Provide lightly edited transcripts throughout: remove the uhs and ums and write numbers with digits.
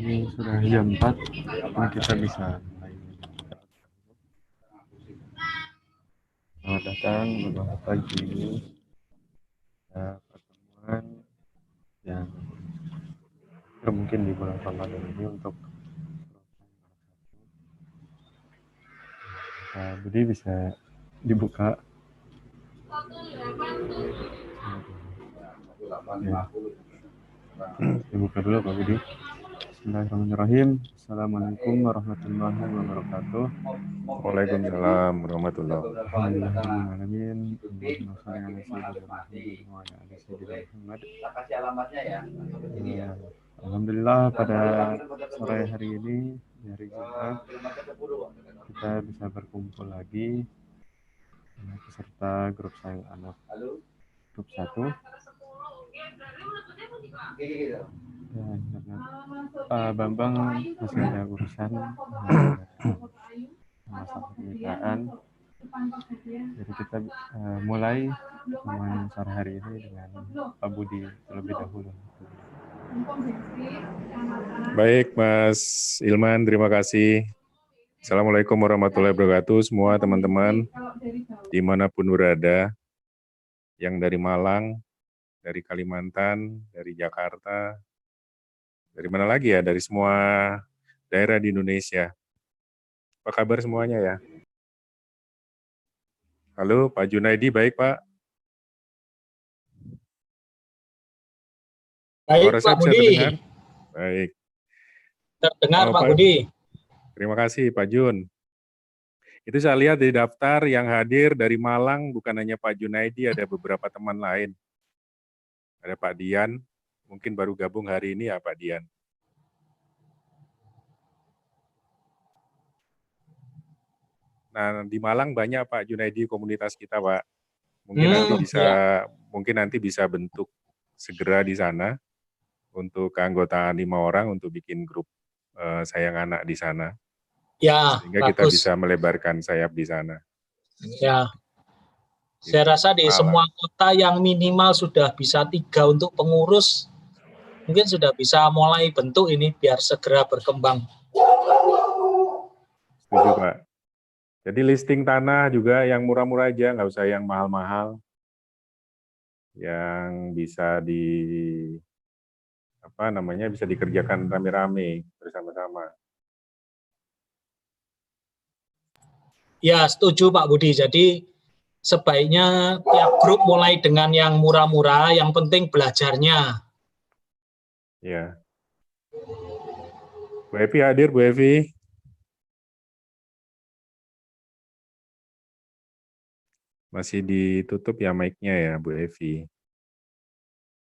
Ini sudah jam 4, nah kita bisa mulai. Selamat datang beberapa pagi pertemuan yang mungkin di bulan Ramadan ini untuk Budi bisa dibuka. Ya. Dibuka dulu Pak Budi. Bismillahirrahmanirrahim. Assalamualaikum warahmatullahi wabarakatuh. Waalaikumsalam warahmatullahi wabarakatuh. Alhamdulillah pada sore hari ini, hari Jumat, kita bisa berkumpul lagi peserta grup Sayang Anak grup 1. Ya, karena Pak Bambang masih ada urusan masa pernikahan, jadi kita mulai pertemuan sore hari ini dengan Pak Budi terlebih dahulu. Baik, Mas Ilman, terima kasih. Assalamualaikum warahmatullahi wabarakatuh, semua teman-teman dimanapun berada, yang dari Malang, dari Kalimantan, dari Jakarta, dari mana lagi ya, dari semua daerah di Indonesia. Apa kabar semuanya ya? Halo, Pak Junaidi, baik Pak? Baik, Pak Budi. Terdengar? Baik. Terdengar, Pak Budi. Terima kasih, Pak Jun. Itu saya lihat di daftar yang hadir dari Malang, bukan hanya Pak Junaidi, ada beberapa teman lain. Ada Pak Dian, mungkin baru gabung hari ini ya Pak Dian. Nah, di Malang banyak Pak Junaidi komunitas kita, Pak. Mungkin nanti bisa bentuk segera di sana untuk keanggotaan 5 orang untuk bikin grup Sayang Anak di sana. Ya, sehingga bagus. Kita bisa melebarkan sayap di sana. Ya. Saya rasa di semua kota yang minimal sudah bisa 3 untuk pengurus, mungkin sudah bisa mulai bentuk ini biar segera berkembang. Setuju Pak. Jadi listing tanah juga yang murah-murah aja, nggak usah yang mahal-mahal. Yang bisa bisa dikerjakan rame-rame bersama-sama. Ya, setuju Pak Budi. Jadi sebaiknya tiap grup mulai dengan yang murah-murah, yang penting belajarnya. Ya. Bu Evi hadir, Bu Evi. Masih ditutup ya mic-nya ya, Bu Evi.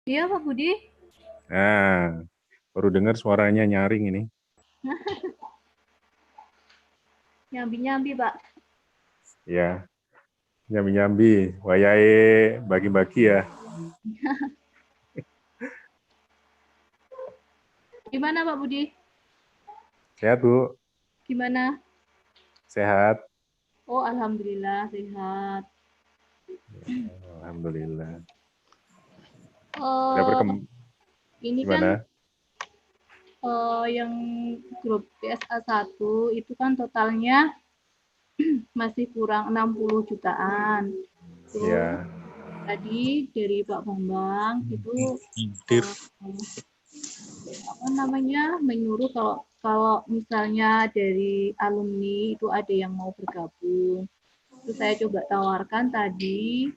Iya, Pak Budi. Nah, baru dengar suaranya nyaring ini. Nyambi-nyambi, Pak. Ya, nyambi-nyambi. Wayahe bagi-bagi ya. Gimana Pak Budi? Sehat, Bu? Gimana? Sehat. Oh, alhamdulillah sehat. Alhamdulillah. Ini gimana? Kan yang grup PSA 1 itu kan totalnya masih kurang 60 jutaan. Iya. Tadi dari Pak Bambang itu menyuruh kalau misalnya dari alumni itu ada yang mau bergabung. Terus saya coba tawarkan tadi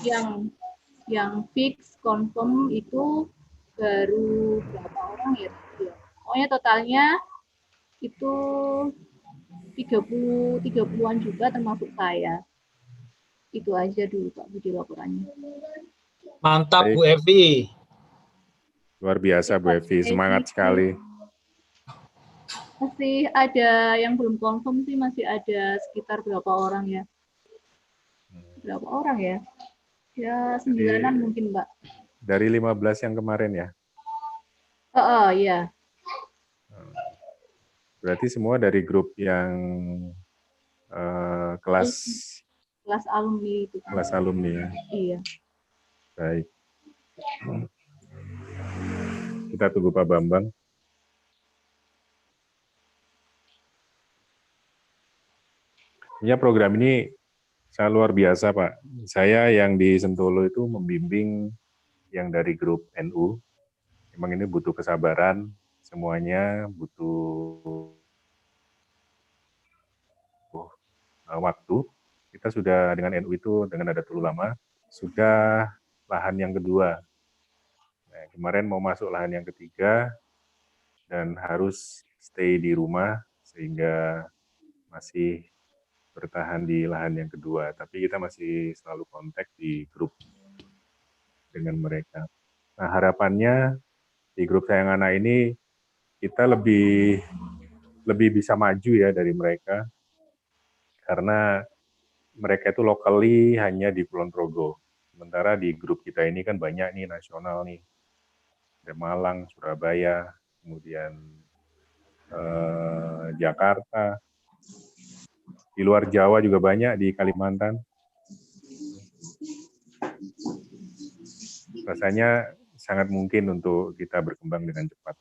yang fix confirm itu baru berapa orang ya? Pokoknya totalnya itu 30-an juga termasuk saya. Itu aja dulu Pak Budi laporannya. Mantap Bu Evi. Luar biasa Bu Evi, semangat sekali. Masih ada yang belum confirm sih, masih ada sekitar berapa orang ya? Berapa orang ya? Ya 9-an mungkin Mbak. Dari 15 yang kemarin ya? Iya. Berarti semua dari grup yang kelas alumni itu. Kelas alumni ya? Iya. Baik. Kita tunggu Pak Bambang. Ya, program ini sangat luar biasa, Pak. Saya yang di Sentolo itu membimbing yang dari grup NU. Memang ini butuh kesabaran, semuanya butuh waktu. Kita sudah dengan NU itu, dengan ada Tulu Lama, sudah lahan yang kedua. Nah, kemarin mau masuk lahan yang ketiga, dan harus stay di rumah, sehingga masih bertahan di lahan yang kedua. Tapi kita masih selalu kontak di grup dengan mereka. Nah, harapannya di grup Sayang Anak ini, kita lebih bisa maju ya dari mereka, karena mereka itu locally hanya di Kulon Progo. Sementara di grup kita ini kan banyak nih nasional nih. Ada Malang, Surabaya, kemudian Jakarta. Di luar Jawa juga banyak, di Kalimantan. Rasanya sangat mungkin untuk kita berkembang dengan cepat.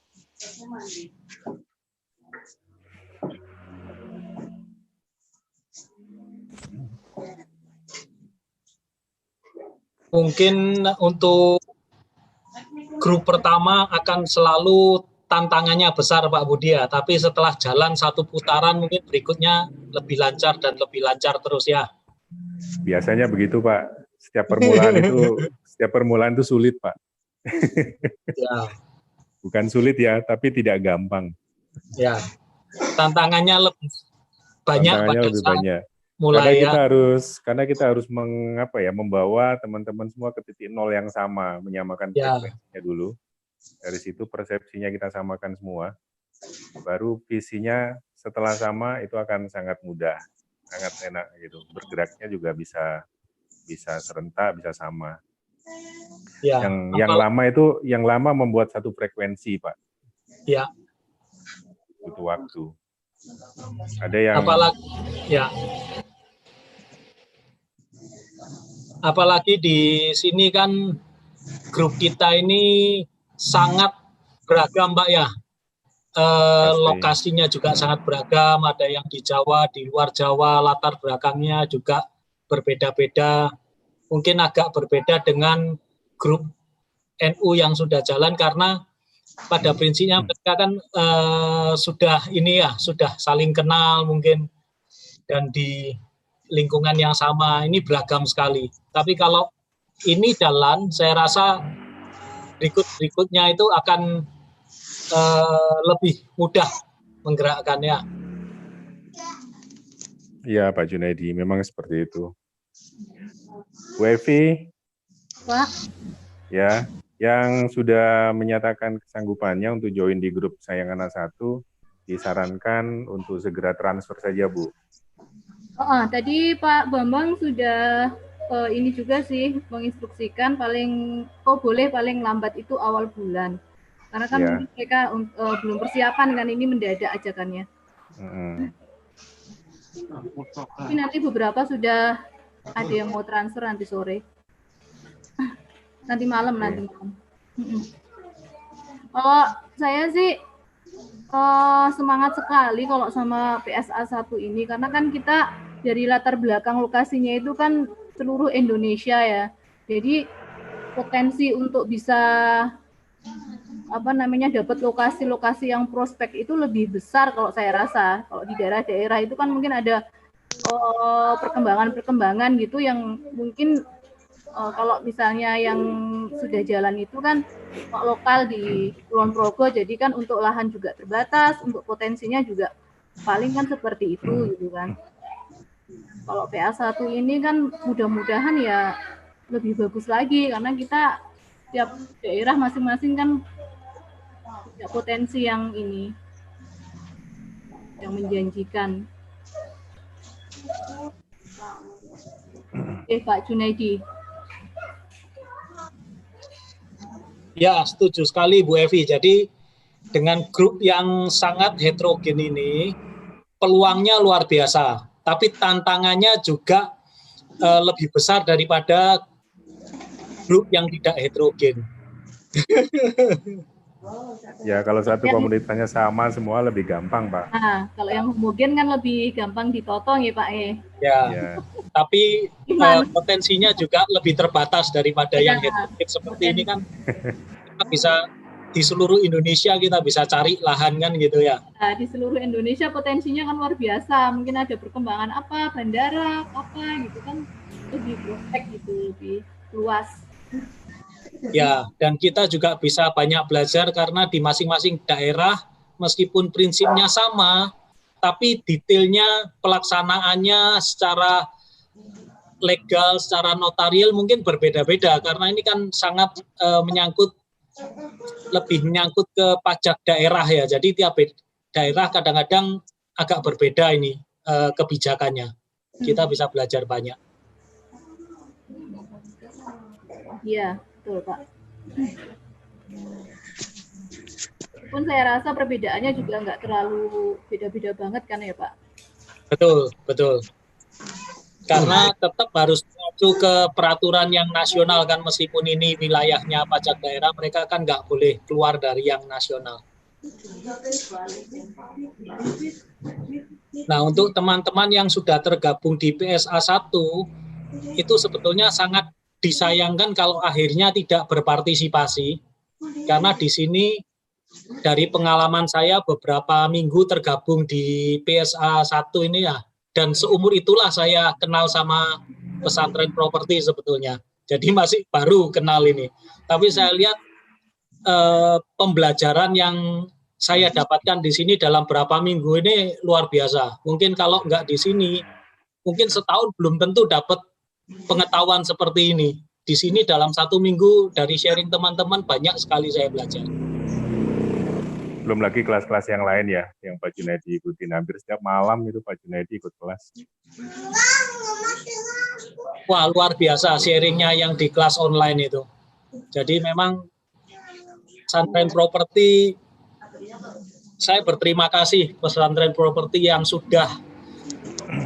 Mungkin untuk grup pertama akan selalu tantangannya besar Pak Budi ya, tapi setelah jalan satu putaran mungkin berikutnya lebih lancar dan lebih lancar terus ya. Biasanya begitu Pak. Setiap permulaan itu sulit Pak. Ya. Bukan sulit ya, tapi tidak gampang. Ya. Tantangannya lebih banyak pada saat banyak. Mulai Karena kita harus membawa teman-teman semua ke titik nol yang sama, menyamakan frekuensinya dulu. Dari situ persepsinya kita samakan semua. Baru visinya setelah sama itu akan sangat mudah, sangat enak gitu. Bergeraknya juga bisa serentak, bisa sama. Ya, yang lama membuat satu frekuensi, Pak. Ya. Butuh waktu. Ada yang apalagi di sini kan grup kita ini sangat beragam Pak ya. Lokasinya juga sangat beragam, ada yang di Jawa, di luar Jawa, latar belakangnya juga berbeda-beda. Mungkin agak berbeda dengan grup NU yang sudah jalan karena pada prinsipnya mereka kan sudah saling kenal mungkin, dan di lingkungan yang sama, ini beragam sekali. Tapi kalau ini jalan, saya rasa berikutnya itu akan lebih mudah menggerakkannya. Iya Pak Junaidi, memang seperti itu. Bu Evi, Pak. Ya, yang sudah menyatakan kesanggupannya untuk join di grup Sayang Anak 1, disarankan untuk segera transfer saja Bu. Tadi Pak Bambang sudah ini juga sih menginstruksikan boleh paling lambat itu awal bulan. Karena kan mungkin mereka belum persiapan kan, ini mendadak ajakannya. Tapi nanti beberapa sudah ada yang mau transfer nanti sore. Nanti malam. Kalau saya sih semangat sekali kalau sama PSA 1 ini, karena kan kita dari latar belakang lokasinya itu kan seluruh Indonesia ya. Jadi potensi untuk bisa dapat lokasi-lokasi yang prospek itu lebih besar kalau saya rasa. Kalau di daerah-daerah itu kan mungkin ada perkembangan-perkembangan gitu yang mungkin kalau misalnya yang sudah jalan itu kan lokal di Kulon Progo, jadi kan untuk lahan juga terbatas, untuk potensinya juga paling kan seperti itu gitu kan. Kalau PA1 ini kan mudah-mudahan ya lebih bagus lagi, karena kita tiap daerah masing-masing kan punya potensi yang menjanjikan. Pak Junaidi. Ya, setuju sekali Bu Evi. Jadi dengan grup yang sangat heterogen ini, peluangnya luar biasa. Tapi tantangannya juga lebih besar daripada grup yang tidak heterogen. Ya, kalau satu komunitasnya sama semua lebih gampang, Pak. Nah, kalau yang homogen kan lebih gampang ditotong ya Pak. Ya, Ya, tapi Gimana? potensinya juga lebih terbatas daripada Ya, yang heterogen seperti ini kan. Kita bisa di seluruh Indonesia kita bisa cari lahan kan gitu ya. Nah, di seluruh Indonesia potensinya kan luar biasa. Mungkin ada perkembangan apa, bandara, apa gitu kan lebih prospek gitu, lebih luas. Ya, dan kita juga bisa banyak belajar karena di masing-masing daerah meskipun prinsipnya sama, tapi detailnya pelaksanaannya secara legal, secara notarial mungkin berbeda-beda karena ini kan sangat lebih menyangkut ke pajak daerah ya. Jadi tiap daerah kadang-kadang agak berbeda ini kebijakannya. Kita bisa belajar banyak. Iya, betul Pak. Pun saya rasa perbedaannya juga nggak terlalu beda-beda banget kan ya Pak? Betul, betul. Karena tetap harus mengacu ke peraturan yang nasional kan, meskipun ini wilayahnya pajak daerah, mereka kan nggak boleh keluar dari yang nasional. Nah, untuk teman-teman yang sudah tergabung di PSA 1, itu sebetulnya sangat disayangkan kalau akhirnya tidak berpartisipasi, karena di sini dari pengalaman saya beberapa minggu tergabung di PSA 1 ini ya, dan seumur itulah saya kenal sama pesantren properti sebetulnya. Jadi masih baru kenal ini. Tapi saya lihat pembelajaran yang saya dapatkan di sini dalam berapa minggu ini luar biasa. Mungkin kalau nggak di sini, mungkin setahun belum tentu dapat pengetahuan seperti ini. Di sini dalam 1 minggu dari sharing teman-teman banyak sekali saya belajar. belum lagi kelas-kelas yang lain ya, yang Pak Junaidi ikutin. Hampir setiap malam itu Pak Junaidi ikut kelas. Wah, luar biasa sharingnya yang di kelas online itu. Jadi memang pesantren properti, saya berterima kasih pesantren properti yang sudah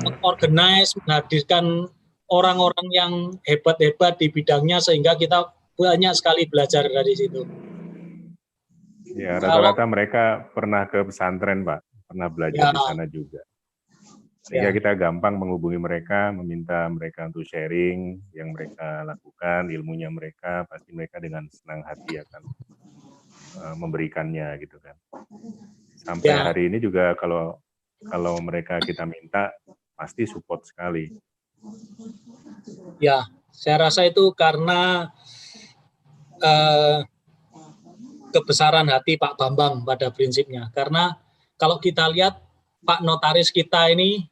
mengorganize, menghadirkan orang-orang yang hebat-hebat di bidangnya sehingga kita banyak sekali belajar dari situ. Ya, rata-rata mereka pernah ke pesantren, Pak. Pernah belajar Ya. di sana juga. Sehingga kita gampang menghubungi mereka, meminta mereka untuk sharing yang mereka lakukan, ilmunya mereka, pasti mereka dengan senang hati akan memberikannya gitu kan. Sampai hari ini juga kalau mereka kita minta, pasti support sekali. Ya, saya rasa itu karena kebesaran hati Pak Bambang pada prinsipnya. Karena kalau kita lihat Pak Notaris kita ini,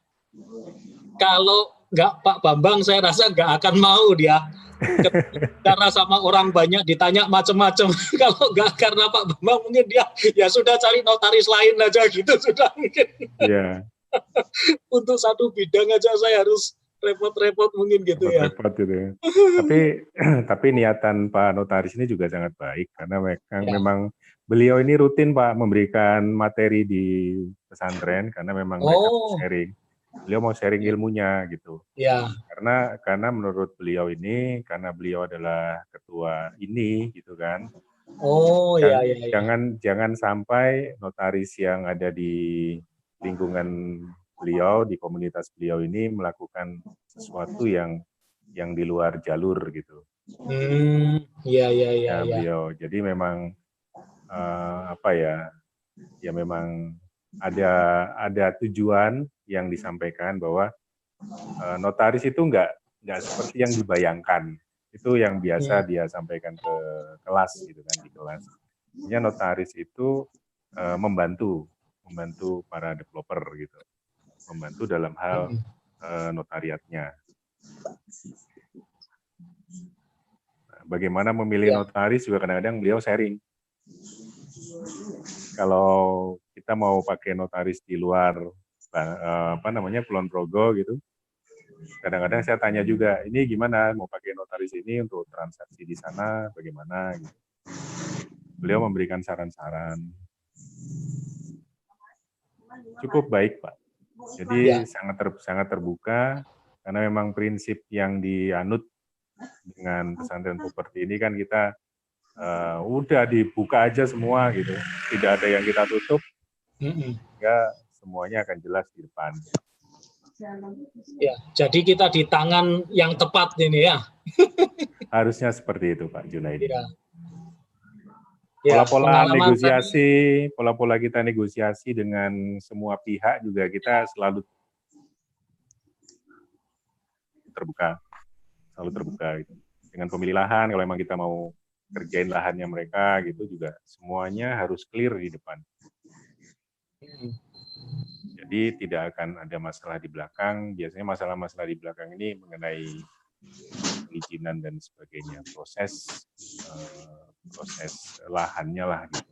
kalau nggak Pak Bambang saya rasa nggak akan mau dia. Karena sama orang banyak ditanya macam-macam. Kalau nggak karena Pak Bambang mungkin dia ya sudah cari notaris lain aja gitu sudah mungkin. Iya. Untuk satu bidang aja saya harus repot-repot mungkin gitu ya. Repot gitu ya. Tapi niatan Pak Notaris ini juga sangat baik karena memang beliau ini rutin Pak memberikan materi di pesantren karena memang mereka sharing. Beliau mau sharing ilmunya gitu. Ya. Karena menurut beliau ini karena beliau adalah ketua ini gitu kan. Oh iya. Jangan sampai notaris yang ada di lingkungan beliau di komunitas beliau ini melakukan sesuatu yang di luar jalur gitu. Iya. Beliau. Jadi memang ya memang ada tujuan yang disampaikan bahwa notaris itu nggak seperti yang dibayangkan. Itu yang biasa dia sampaikan ke kelas gitu kan di kelas. Artinya notaris itu membantu para developer gitu. Membantu dalam hal notariatnya. Bagaimana memilih notaris juga kadang-kadang beliau sharing. Kalau kita mau pakai notaris di luar Kulon Progo gitu, kadang-kadang saya tanya juga, ini gimana mau pakai notaris ini untuk transaksi di sana, bagaimana gitu. Beliau memberikan saran-saran. Cukup baik, Pak. Jadi sangat terbuka karena memang prinsip yang dianut dengan pesantren properti ini kan kita udah dibuka aja semua gitu, tidak ada yang kita tutup, ya semuanya akan jelas di depan. Ya, jadi kita di tangan yang tepat ini ya. Harusnya seperti itu Pak Junaidi. Ya. Ya, pola-pola kita negosiasi dengan semua pihak juga kita selalu terbuka gitu. Dengan pemilik lahan, kalau memang kita mau kerjain lahannya mereka gitu juga semuanya harus clear di depan. Jadi tidak akan ada masalah di belakang. Biasanya masalah-masalah di belakang ini mengenai perizinan dan sebagainya, proses lahannya lah gitu.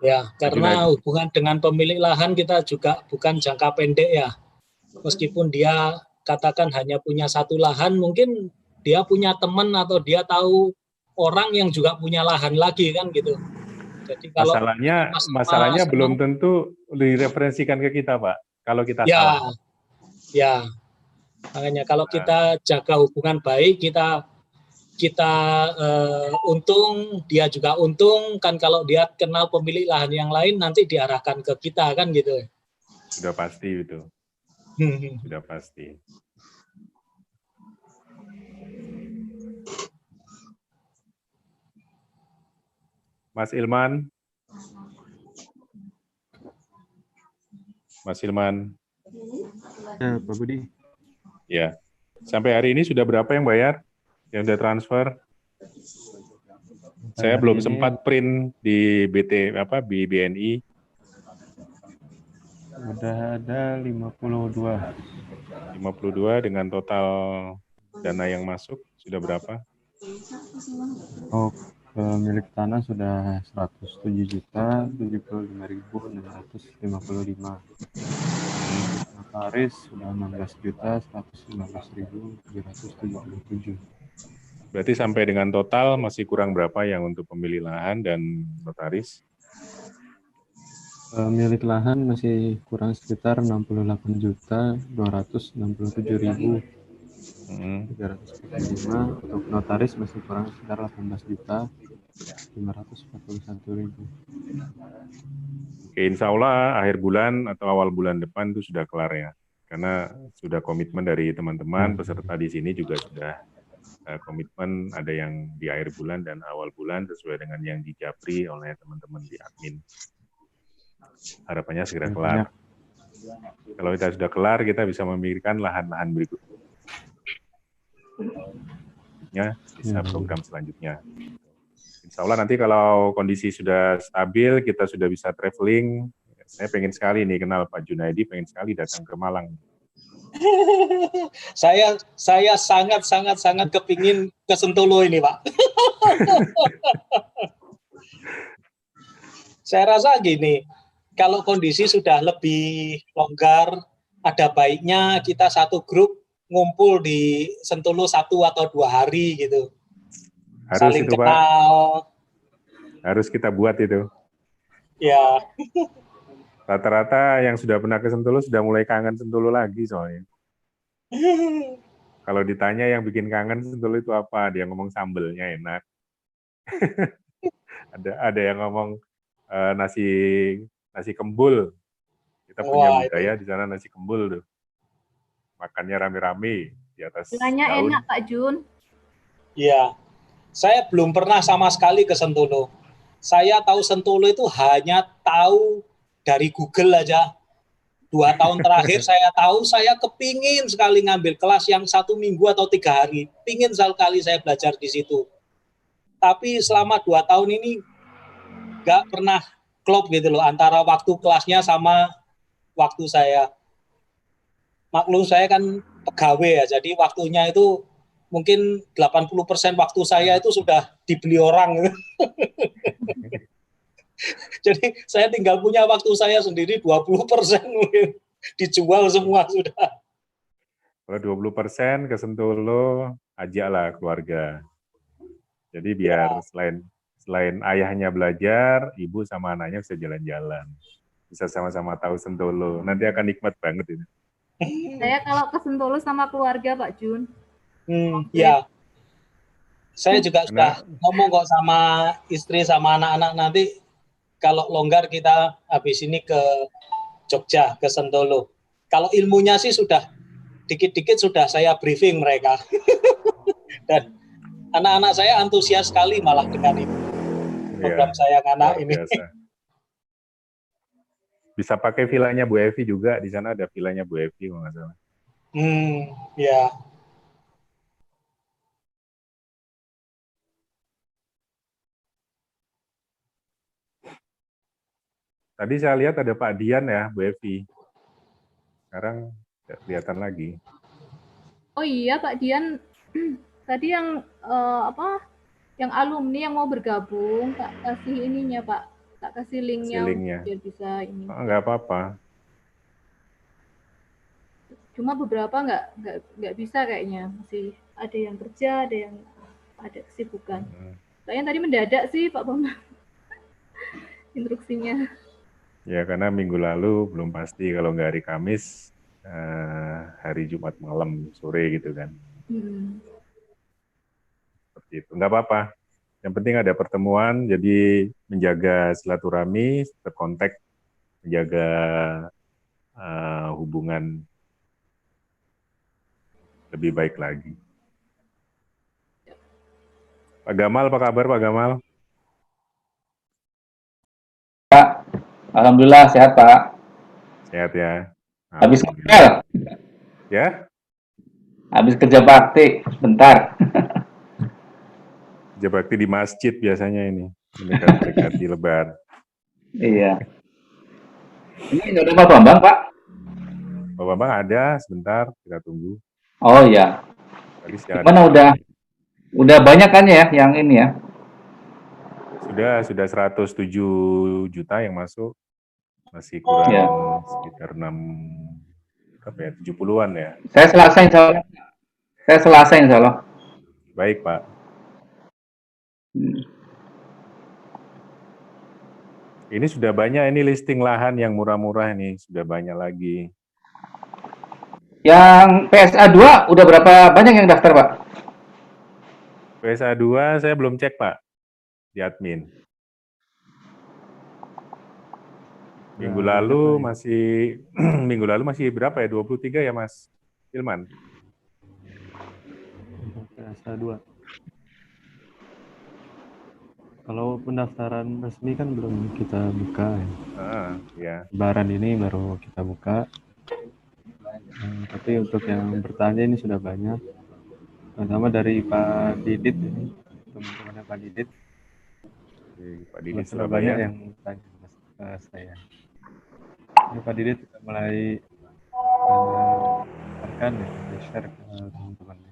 Ya, karena hubungan dengan pemilik lahan kita juga bukan jangka pendek ya. Meskipun dia katakan hanya punya satu lahan, mungkin dia punya teman atau dia tahu orang yang juga punya lahan lagi kan gitu. Jadi kalau masalahnya belum tentu direferensikan ke kita, Pak. Kalau kita salah. Ya. Makanya kalau kita jaga hubungan baik, kita untung, dia juga untung, kan kalau dia kenal pemilik lahan yang lain nanti diarahkan ke kita kan gitu. Sudah pasti itu. Sudah pasti. Mas Ilman. Ya, Pak Budi. Ya. Sampai hari ini sudah berapa yang bayar? Yang sudah transfer? Saya belum sempat print di BNI. Sudah ada 52. 52 dengan total dana yang masuk sudah berapa? Oh, pemilik tanah sudah 107.075.655. Notaris sudah 16.115.777. Berarti sampai dengan total masih kurang berapa yang untuk pemilik lahan dan notaris? Milik lahan masih kurang sekitar 68.297.345. Untuk notaris masih kurang sekitar 18.541.000. Oke, insya Allah akhir bulan atau awal bulan depan itu sudah kelar ya. Karena sudah komitmen dari teman-teman, peserta di sini juga sudah komitmen ada yang di akhir bulan dan awal bulan sesuai dengan yang dijapri oleh teman-teman di admin. Harapannya segera kelar. Kalau kita sudah kelar, kita bisa memikirkan lahan-lahan berikutnya, bisa program selanjutnya. Insya Allah nanti kalau kondisi sudah stabil, kita sudah bisa traveling. Saya pengen sekali nih kenal Pak Junaidi, pengen sekali datang ke Malang. Saya sangat kepingin ke Sentolo ini, Pak. Saya rasa gini, kalau kondisi sudah lebih longgar, ada baiknya kita satu grup ngumpul di Sentolo 1 atau 2 hari gitu. Harus saling itu, kenal. Pak. Harus kita buat itu. Ya. Rata-rata yang sudah pernah ke Sentolo sudah mulai kangen Sentolo lagi soalnya. Kalau ditanya yang bikin kangen Sentolo itu apa, dia ngomong sambelnya enak. ada yang ngomong nasi kembul. Kita punya budaya di sana nasi kembul tuh. Makannya rame-rame di atas Bunganya daun. enak, Pak Jun. Iya. Saya belum pernah sama sekali ke Sentolo. Saya tahu Sentolo itu hanya tahu dari Google aja. 2 tahun terakhir saya tahu, saya kepingin sekali ngambil kelas yang 1 minggu atau 3 hari. Pingin sekali saya belajar di situ. Tapi selama 2 tahun ini nggak pernah klop gitu loh antara waktu kelasnya sama waktu saya. Maklum saya kan pegawai ya, jadi waktunya itu mungkin 80% waktu saya itu sudah dibeli orang. Jadi saya tinggal punya waktu saya sendiri 20% mungkin. Dijual semua sudah. Kalau 20% ke Sentolo, ajaklah keluarga. Jadi biar selain ayahnya belajar, ibu sama anaknya bisa jalan-jalan. Bisa sama-sama tahu Sentolo. Nanti akan nikmat banget ini. Saya kalau ke Sentolo sama keluarga Pak Jun. Ya, saya juga sudah Karena ngomong kok sama istri sama anak-anak, nanti kalau longgar kita habis ini ke Jogja, ke Sentolo. Kalau ilmunya sih sudah dikit-dikit sudah saya briefing mereka. Dan anak-anak saya antusias sekali malah dengan itu. Program ya, saya anak luar ini. biasa. Bisa pakai vilanya Bu Evi juga, di sana ada vilanya Bu Evi kalau nggak salah. Ya. Tadi saya lihat ada Pak Dian ya, Bu Evi. Sekarang tidak kelihatan lagi. Oh iya Pak Dian, tadi yang yang alumni yang mau bergabung, tak kasih ininya Pak, tak kasih linknya biar bisa ini. Nggak apa-apa. Cuma beberapa nggak bisa kayaknya, masih ada yang kerja, ada yang ada kesibukan. Kayaknya tadi mendadak sih Pak Bambang instruksinya. Ya karena minggu lalu belum pasti, kalau nggak hari Kamis, hari Jumat malam sore gitu kan. Seperti itu, nggak apa-apa. Yang penting ada pertemuan, jadi menjaga silaturahmi, tetap kontak, menjaga hubungan lebih baik lagi. Pak Gamal, apa kabar Pak Gamal? Pak, alhamdulillah sehat Pak. Sehat ya. Habis kerja? Ya? Habis kerja bakti, bentar. Kerja bakti di masjid biasanya ini, mendekati Lebaran. Iya. Ini nggak ada Pak Bambang Pak? Pak Bambang ada, sebentar kita tunggu. Oh iya. Tadi Mana udah banyak kan ya yang ini ya? Sudah 107 juta yang masuk, masih kurang ya, sekitar 70-an ya. Saya Selasa insya Allah. Baik Pak. Ini sudah banyak, ini listing lahan yang murah-murah ini, sudah banyak lagi. Yang PSA 2 udah berapa banyak yang daftar Pak? PSA 2 saya belum cek Pak, di admin. Minggu lalu masih berapa ya? 23 ya Mas Ilman? PSA 2. Kalau pendaftaran resmi kan belum kita buka ya. Ya. Lebaran ini baru kita buka. Tapi untuk yang bertanya ini sudah banyak. Pertama dari Pak Didit ini, teman-temannya Pak Didit. Pak Didit sudah banyak yang tanya ke saya. Ini Pak Didit sudah mulai share ke teman-temannya.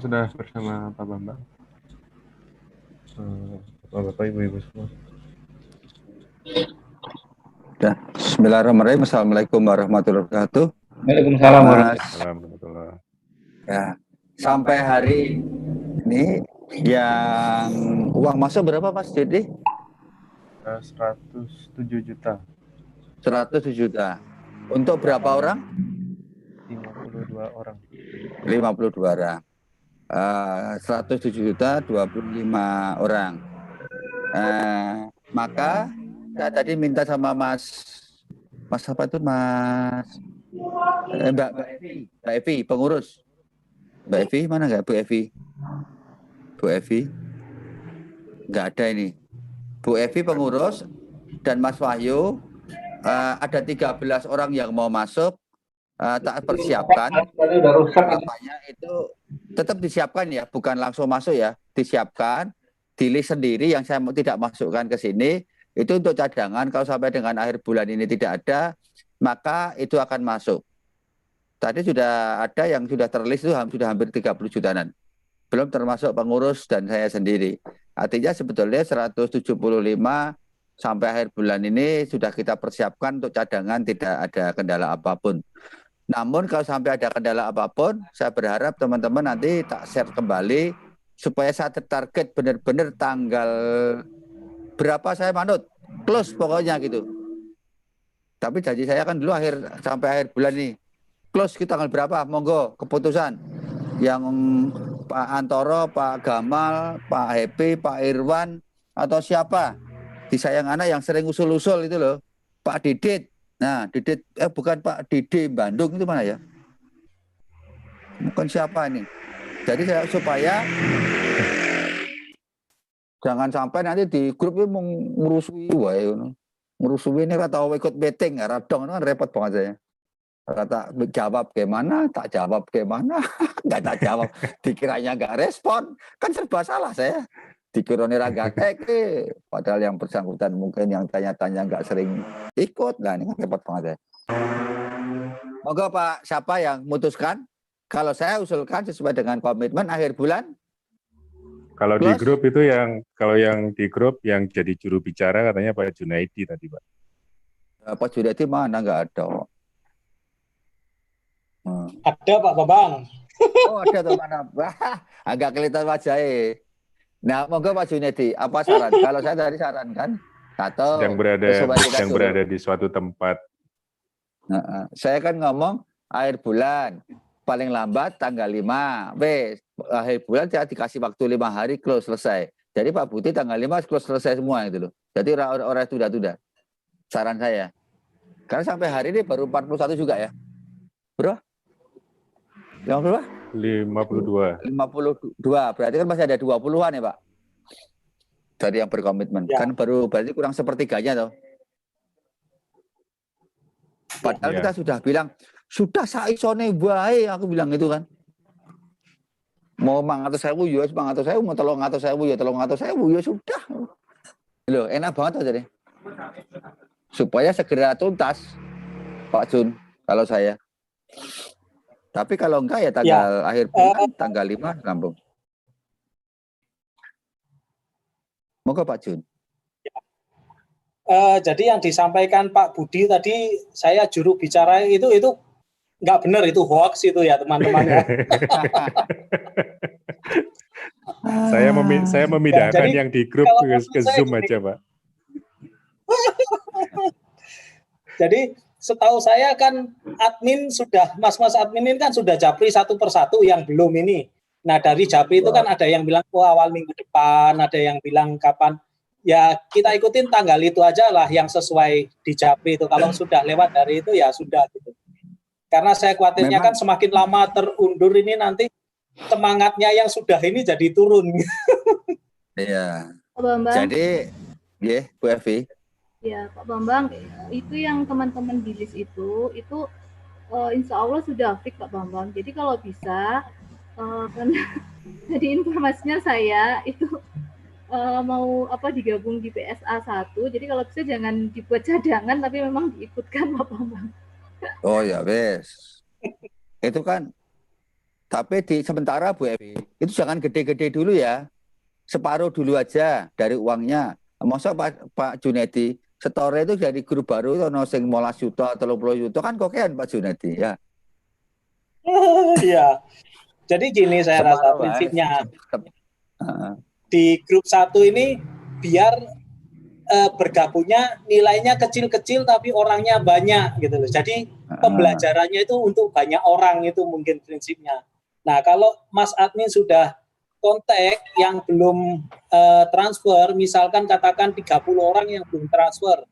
Sudah bersama Pak Bambang. Bapak, Ibu semua. Bismillahirrahmanirrahim. Assalamualaikum warahmatullahi wabarakatuh. Waalaikumsalam warahmatullahi wabarakatuh. Ya, sampai hari ini yang uang masuk berapa Mas Jadi? 107 juta. 107 juta. Untuk berapa orang? 52 orang. 52 orang. 107 juta 25 orang. Maka saya tadi minta sama Mas apa itu Mbak Evi pengurus. Mbak Evi mana nggak Bu Evi? Bu Evi nggak ada ini. Bu Evi pengurus dan Mas Wahyu, ada 13 orang yang mau masuk, tak persiapkan. Apanya itu tetap disiapkan ya, bukan langsung masuk ya, disiapkan, di-list sendiri yang saya tidak masukkan ke sini, itu untuk cadangan. Kalau sampai dengan akhir bulan ini tidak ada, maka itu akan masuk. Tadi sudah ada yang sudah terlist itu sudah hampir 30 jutaan. Belum termasuk pengurus dan saya sendiri. Artinya sebetulnya 175 sampai akhir bulan ini sudah kita persiapkan untuk cadangan, tidak ada kendala apapun. Namun kalau sampai ada kendala apapun, saya berharap teman-teman nanti tak share kembali supaya saya target benar-benar tanggal berapa saya manut, close pokoknya gitu. Tapi janji saya kan dulu sampai akhir bulan ini. Close kita tanggal berapa? Monggo keputusan. Yang Pak Antoro, Pak Gamal, Pak Happy, Pak Irwan, atau siapa di Sayang Anak yang sering usul-usul itu loh, Pak Didit. Nah, Didit, bukan Pak Didi Bandung itu mana ya? Bukan siapa ini. Jadi saya supaya jangan sampai nanti di grup itu ngurusui, ngurusui ini kata ikut meeting, radong itu kan repot banget saya. Kata jawab gimana, tak jawab gimana, nggak tak jawab, dikiranya nggak respon, kan serba salah saya. Dikira nggak teke, padahal yang bersangkutan mungkin yang tanya-tanya nggak sering ikut, nah ini kan repot banget ya. Moga Pak, siapa yang memutuskan? Kalau saya usulkan sesuai dengan komitmen akhir bulan. Kalau di grup itu kalau yang di grup yang jadi juru bicara katanya Pak Junaidi tadi Pak. Pak Junaidi mana nggak ada. Ada Pak Bambang. Oh ada tuh mana? Agak kelihatan wajahnya. Nah, moga Pak Junaidi, apa saran? Kalau saya tadi sarankan atau yang berada di suatu tempat. Nah, saya kan ngomong akhir bulan, paling lambat tanggal 5. Akhir bulan saya dikasih waktu 5 hari close selesai. Jadi Pak Budi tanggal 5 close selesai semua gitu loh. Jadi orang tunda-tunda. Saran saya. Karena sampai hari ini baru 41 juga ya. Bro? Yang berapa? 52. 52. Berarti kan masih ada 20-an ya, Pak? Dari yang berkomitmen. Ya. Kan baru berarti kurang sepertiganya toh. Padahal kita sudah bilang, sudah saisone bae, aku bilang gitu kan. Mau 100.000 ya 100.000, mau 300.000 ya 300.000 ya sudah. Loh, enak banget aja deh. Supaya segera tuntas, Pak Jun, kalau saya. Tapi kalau enggak ya tanggal akhir bulan, tanggal 5 rampung. Moga Pak Jun. Jadi yang disampaikan Pak Budi tadi, saya juru bicara itu nggak benar, itu hoax itu ya teman-teman ya. Saya memindahkan yang di grup ke Zoom aja Pak. Jadi setahu saya kan admin sudah, mas-mas admin ini kan sudah japri satu persatu yang belum ini. Nah dari japri itu kan ada yang bilang awal minggu depan, ada yang bilang kapan. Ya kita ikutin tanggal itu aja lah yang sesuai di japri itu. Kalau sudah lewat dari itu ya sudah gitu. Karena saya khawatirnya kan semakin lama terundur ini nanti semangatnya yang sudah ini jadi turun. Iya. Jadi, ya Bu Evi. Ya, Pak Bambang, itu yang teman-teman di list itu insya Allah sudah fix Pak Bambang. Jadi kalau bisa, karena jadi informasinya saya itu mau digabung di PSA 1, jadi kalau bisa jangan dibuat cadangan, tapi memang diikutkan Pak Bambang. Oh ya, wes. Itu kan, tapi sementara Bu Evi, itu jangan gede-gede dulu ya. Separuh dulu aja dari uangnya. Masa Pak Junaidi, setore itu dari grup baru itu sing 15 juta, 30 juta kan kokean Pak Junaidi ya. Iya. Jadi gini saya rasa prinsipnya. Di grup 1 ini biar bergabungnya nilainya kecil-kecil tapi orangnya banyak gitu loh. Jadi pembelajarannya itu untuk banyak orang, itu mungkin prinsipnya. Nah, kalau Mas admin sudah kontak yang belum transfer, misalkan katakan 30 orang yang belum transfer.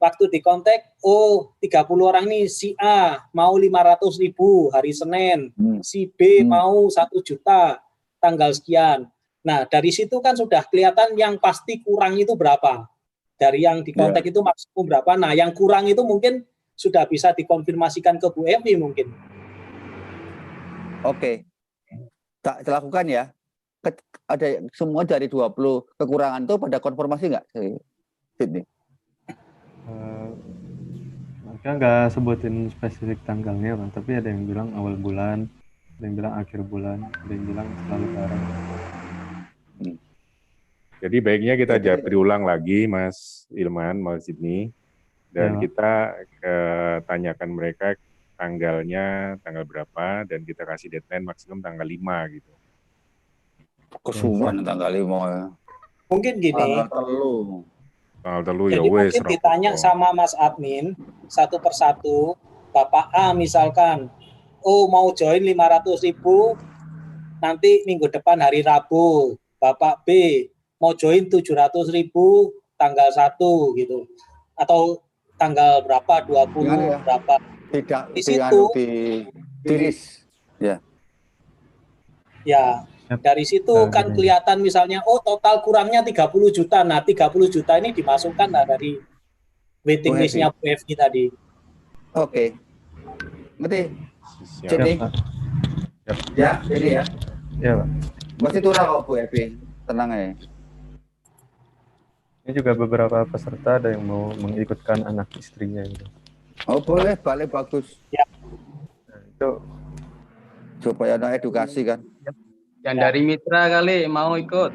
Waktu dikontak, 30 orang ini si A mau 500.000 hari Senin, si B mau 1 juta tanggal sekian. Nah, dari situ kan sudah kelihatan yang pasti kurang itu berapa. Dari yang dikontak itu maksimum berapa. Nah, yang kurang itu mungkin sudah bisa dikonfirmasikan ke Bu Evi mungkin. Oke. Tak dilakukan ya. Ada semua dari 20 kekurangan itu pada konfirmasi nggak? Sydney? Mereka nggak sebutin spesifik tanggalnya, Bang, tapi ada yang bilang awal bulan, ada yang bilang akhir bulan, ada yang bilang setelah lebaran. Jadi baiknya kita japri ulang lagi, Mas Ilman, Mas Sydney, dan kita tanyakan mereka tanggalnya tanggal berapa, dan kita kasih deadline maksimum tanggal 5 gitu. Kesuwan tanggal 5 ya. Mungkin gini. Tanggal telu ya wes. Mungkin ditanya sama Mas Admin satu persatu. Bapak A misalkan, mau join 500.000 nanti minggu depan hari Rabu. Bapak B mau join 700.000 tanggal 1 gitu. Atau tanggal berapa, 20 ya? Berapa. Tidak di situ tiris. Ya. Ya. Dari situ kan kelihatan misalnya, total kurangnya 30 juta. Nah, 30 juta ini dimasukkan dari waiting list-nya Bu Evi tadi. Oke. Ngerti? Jadi, ya, ini ya. Ya, Pak. Masih turun kok Bu Evi. Tenang ya. Ini juga beberapa peserta ada yang mau mengikutkan anak istrinya gitu. Oh, boleh, balik bagus. Ya. Nah, itu supaya ada edukasi kan. Yang dari mitra kali mau ikut.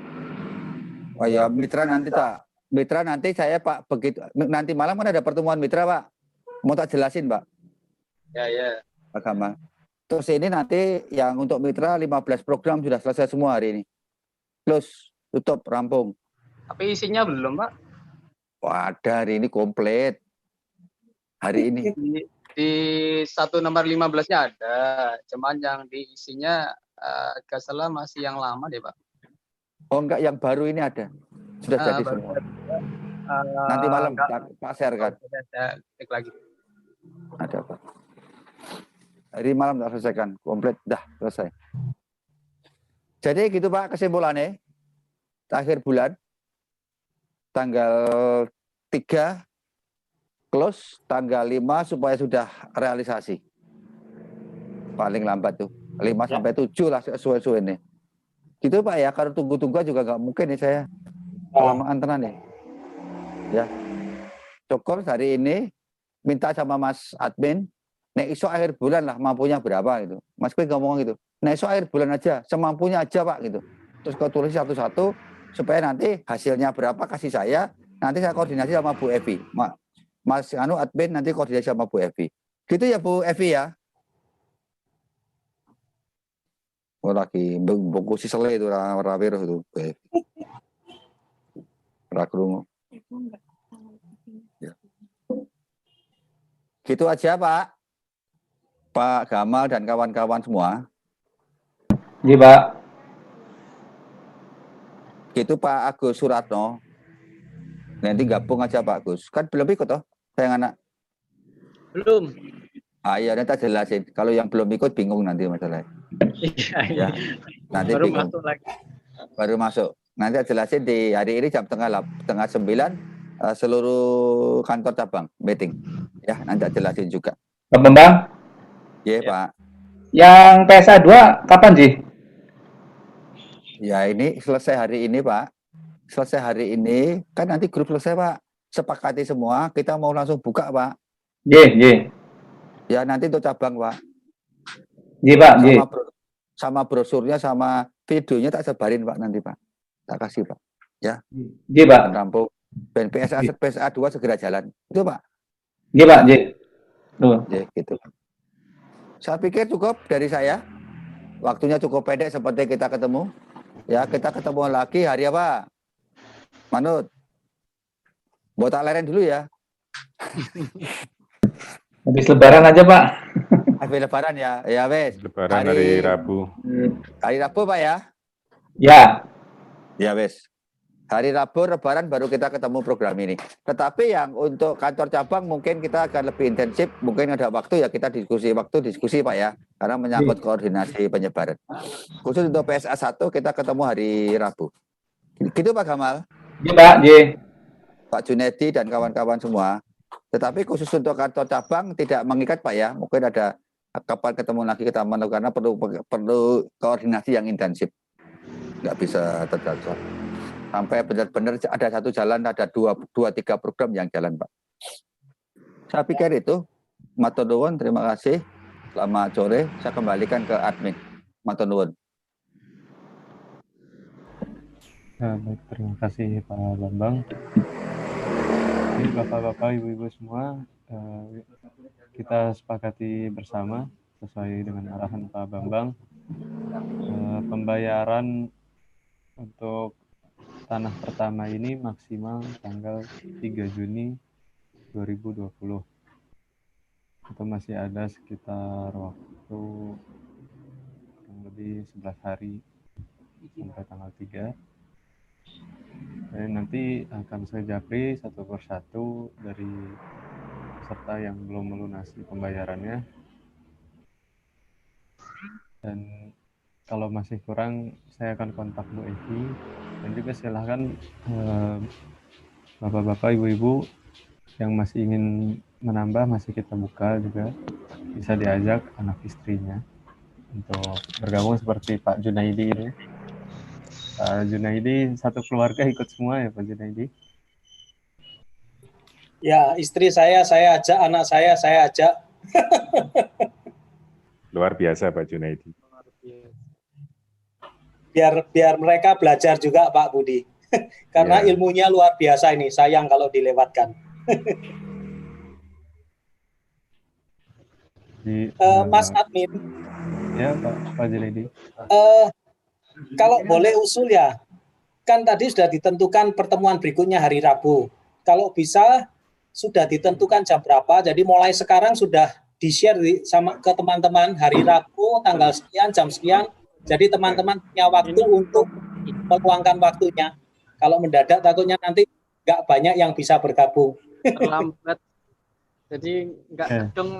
Oh ya, mitra nanti tak. Mitra nanti saya Pak, begitu nanti malam kan ada pertemuan mitra Pak. Mau tak jelasin Pak. Ya. Agama. Terus ini nanti yang untuk mitra 15 program sudah selesai semua hari ini. Close, tutup, rampung. Tapi isinya belum Pak. Wah, ada hari ini komplit. Hari ini. Di satu nomor 15-nya ada. Cuman yang di isinya gak salah masih yang lama deh Pak. Oh enggak, yang baru ini ada. Sudah jadi semua. Nanti malam Pak share kan. Ada cek lagi. Ada Pak. Hari malam tak selesaikan. Komplit, dah selesai. Jadi gitu Pak kesimpulannya. Akhir bulan. Tanggal 3 close. Tanggal 5 supaya sudah realisasi. Paling lambat tuh. 5 sampai 7 lah sesuai ini. Gitu Pak ya, kalau tunggu-tunggu juga nggak mungkin nih saya. Kelamaan tenan nih. Ya. Cukup hari ini minta sama Mas Admin, nek iso akhir bulan lah mampunya berapa gitu. Mas Kwi ngomong gitu. Nek iso akhir bulan aja, semampunya aja Pak gitu. Terus kau tulis satu-satu supaya nanti hasilnya berapa kasih saya, nanti saya koordinasi sama Bu Evi. Mas Admin nanti koordinasi sama Bu Evi. Gitu ya Bu Evi ya. Oh lagi buku sisele itu rapi itu. Rakrungu. Ya. Gitu aja Pak. Pak Gamal dan kawan-kawan semua. Iya Pak. Gitu Pak Agus Suratno. Nanti gabung aja Pak Agus. Kan belum ikut toh, sayang anak. Belum. Iya, nanti jelasin. Kalau yang belum ikut bingung nanti masalahnya. Iya. Nanti baru bingung. masuk lagi. Baru masuk. Nanti jelasin di hari ini jam tengah 9 seluruh kantor cabang meeting. Ya, nanti jelasin juga. Pak Bambang? Iya, Pak. Yang PSA 2 kapan sih? Ya, ini selesai hari ini, Pak. Selesai hari ini, kan nanti grup selesai, Pak. Sepakati semua, kita mau langsung buka, Pak. Iya. Ya, nanti untuk cabang, Pak. Iya, Pak. Sama brosurnya, sama videonya tak sebarin, Pak, nanti, Pak. Tak kasih, Pak. Ya. Iya, Pak. Rampung. Dan PSA 2 segera jalan. Itu, Pak. Iya, Pak. Iya. Ya, gitu. Saya pikir cukup dari saya. Waktunya cukup pendek seperti kita ketemu. Ya, kita ketemu lagi hari apa? Manut. Botak leren dulu ya. Habis lebaran aja, Pak. Habis lebaran ya. Ya, wes. Lebaran hari Rabu. Hari Rabu, Pak ya? Ya. Ya, wes. Hari Rabu Lebaran baru kita ketemu program ini. Tetapi yang untuk kantor cabang mungkin kita akan lebih intensif. Mungkin ada waktu ya kita diskusi Pak ya. Karena menyangkut koordinasi penyebaran. Khusus untuk PSA 1 kita ketemu hari Rabu. Gitu Pak Gamal. Iya Pak, iya. Pak Junedi dan kawan-kawan semua. Tetapi khusus untuk kantor cabang tidak mengikat Pak ya. Mungkin ada kapan ketemu lagi kita karena perlu koordinasi yang intensif. Nggak bisa terjadwal. Sampai benar-benar ada satu jalan, ada dua tiga program yang jalan, Pak. Saya pikir itu. Matur nuwun, terima kasih. Selamat sore, saya kembalikan ke admin. Matur nuwun. Baik, terima kasih Pak Bambang. Jadi Bapak-Bapak, Ibu-Ibu semua, kita sepakati bersama sesuai dengan arahan Pak Bambang. Pembayaran untuk tanah pertama ini maksimal tanggal 3 Juni 2020. Itu masih ada sekitar waktu kurang lebih 11 hari sampai tanggal 3. Dan nanti akan saya japri satu persatu dari peserta yang belum melunasi pembayarannya. Dan kalau masih kurang, saya akan kontak Bu Evi. Dan juga silahkan Bapak-Bapak, Ibu-Ibu yang masih ingin menambah, masih kita buka juga. Bisa diajak anak istrinya untuk bergabung seperti Pak Junaidi ini. Pak Junaidi, satu keluarga ikut semua ya Pak Junaidi? Ya, istri saya ajak, anak saya ajak. Luar biasa Pak Junaidi. Biar mereka belajar juga Pak Budi. Karena Ya. ilmunya luar biasa ini, sayang kalau dilewatkan. Mas Admin. Ya Pak Junaidi. Kalau boleh usul ya, kan tadi sudah ditentukan pertemuan berikutnya hari Rabu. Kalau bisa sudah ditentukan jam berapa, jadi mulai sekarang sudah di-share sama ke teman-teman hari Rabu tanggal sekian, jam sekian. Jadi teman-teman punya waktu untuk meluangkan waktunya. Kalau mendadak takutnya nanti nggak banyak yang bisa bergabung. Terlambat. Jadi nggak kedung.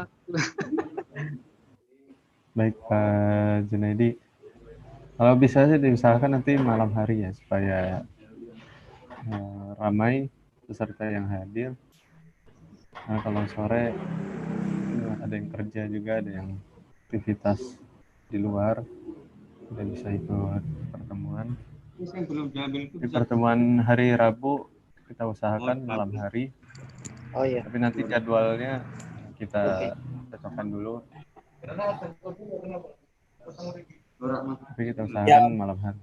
Baik Pak Junaidi. Kalau bisa sih diusahakan nanti malam hari ya supaya ramai peserta yang hadir. Nah, kalau sore ada yang kerja juga, ada yang aktivitas di luar, tidak bisa ikut pertemuan. Di pertemuan hari Rabu kita usahakan malam hari. Oh iya. Tapi nanti jadwalnya kita cocokkan dulu. Tapi kita usahakan malam hari.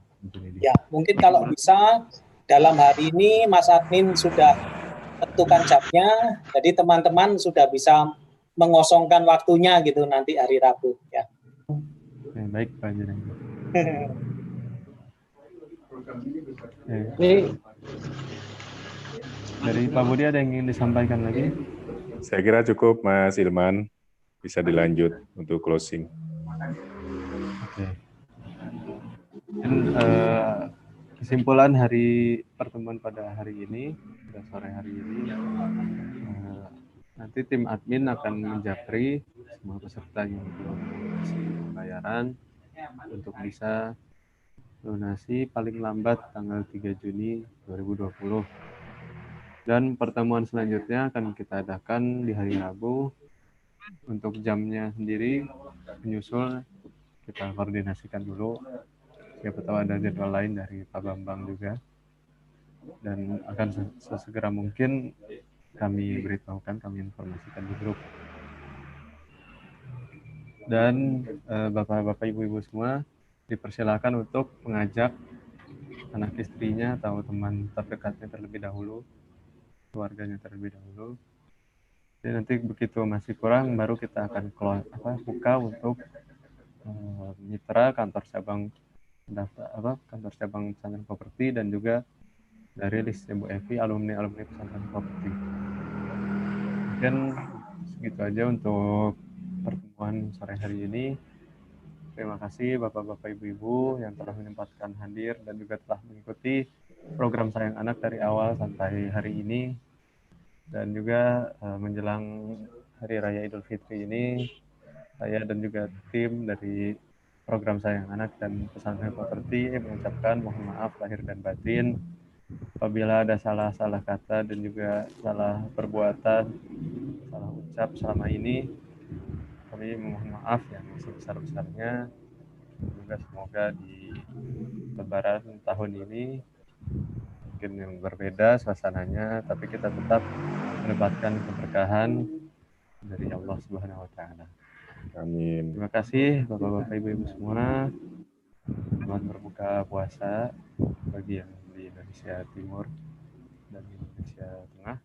Ya, mungkin kalau bisa dalam hari ini Mas Admin sudah tentukan jamnya, jadi teman-teman sudah bisa mengosongkan waktunya gitu nanti hari Rabu ya. Ya, baik Pak Junaidi. Dari Pak Budi ada yang ingin disampaikan lagi? Saya kira cukup Mas Ilman, bisa dilanjut untuk closing. Oke. Dan kesimpulan hari pertemuan pada hari ini, pada sore hari ini, nanti tim admin akan menjapri semua peserta yang belum melunasi pembayaran untuk bisa lunasi paling lambat tanggal 3 Juni 2020. Dan pertemuan selanjutnya akan kita adakan di hari Rabu. Untuk jamnya sendiri menyusul kita koordinasikan dulu. Siapa tahu ada jadwal lain dari Pak Bambang juga. Dan akan sesegera mungkin kami beritahukan, kami informasikan di grup. Dan Bapak-Bapak, Ibu-Ibu semua dipersilakan untuk mengajak anak istrinya atau teman terdekatnya terlebih dahulu, keluarganya terlebih dahulu. Jadi nanti begitu masih kurang, baru kita akan buka untuk mitra kantor cabang kantor cabang pesantren properti dan juga dari list Bu Evi alumni pesantren properti. Mungkin segitu aja untuk pertemuan sore hari ini. Terima kasih Bapak-Bapak Ibu-Ibu yang telah menyempatkan hadir dan juga telah mengikuti program Sayang Anak dari awal sampai hari ini, dan juga menjelang Hari Raya Idul Fitri ini, saya dan juga tim dari program Sayang Anak dan Pesantren Properti mengucapkan mohon maaf lahir dan batin apabila ada salah-salah kata dan juga salah perbuatan, salah ucap selama ini. Kami mohon maaf yang sebesar-besarnya. Juga semoga di Lebaran tahun ini mungkin yang berbeda suasananya, tapi kita tetap mendapatkan keberkahan dari Allah Subhanahu wa Ta'ala. Amin. Terima kasih Bapak-bapak Ibu-ibu semua. Selamat berbuka puasa bagi yang di Indonesia Timur dan Indonesia Tengah.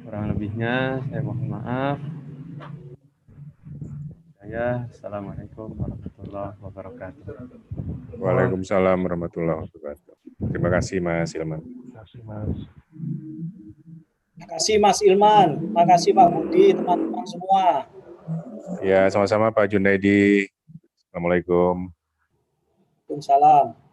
Kurang lebihnya saya mohon maaf. Assalamualaikum warahmatullahi wabarakatuh. Waalaikumsalam warahmatullahi wabarakatuh. Terima kasih Mas Ilman. Terima kasih Mas Ilman, terima kasih Pak Budi, teman-teman semua. Ya, sama-sama Pak Junaidi. Assalamualaikum. Waalaikumsalam.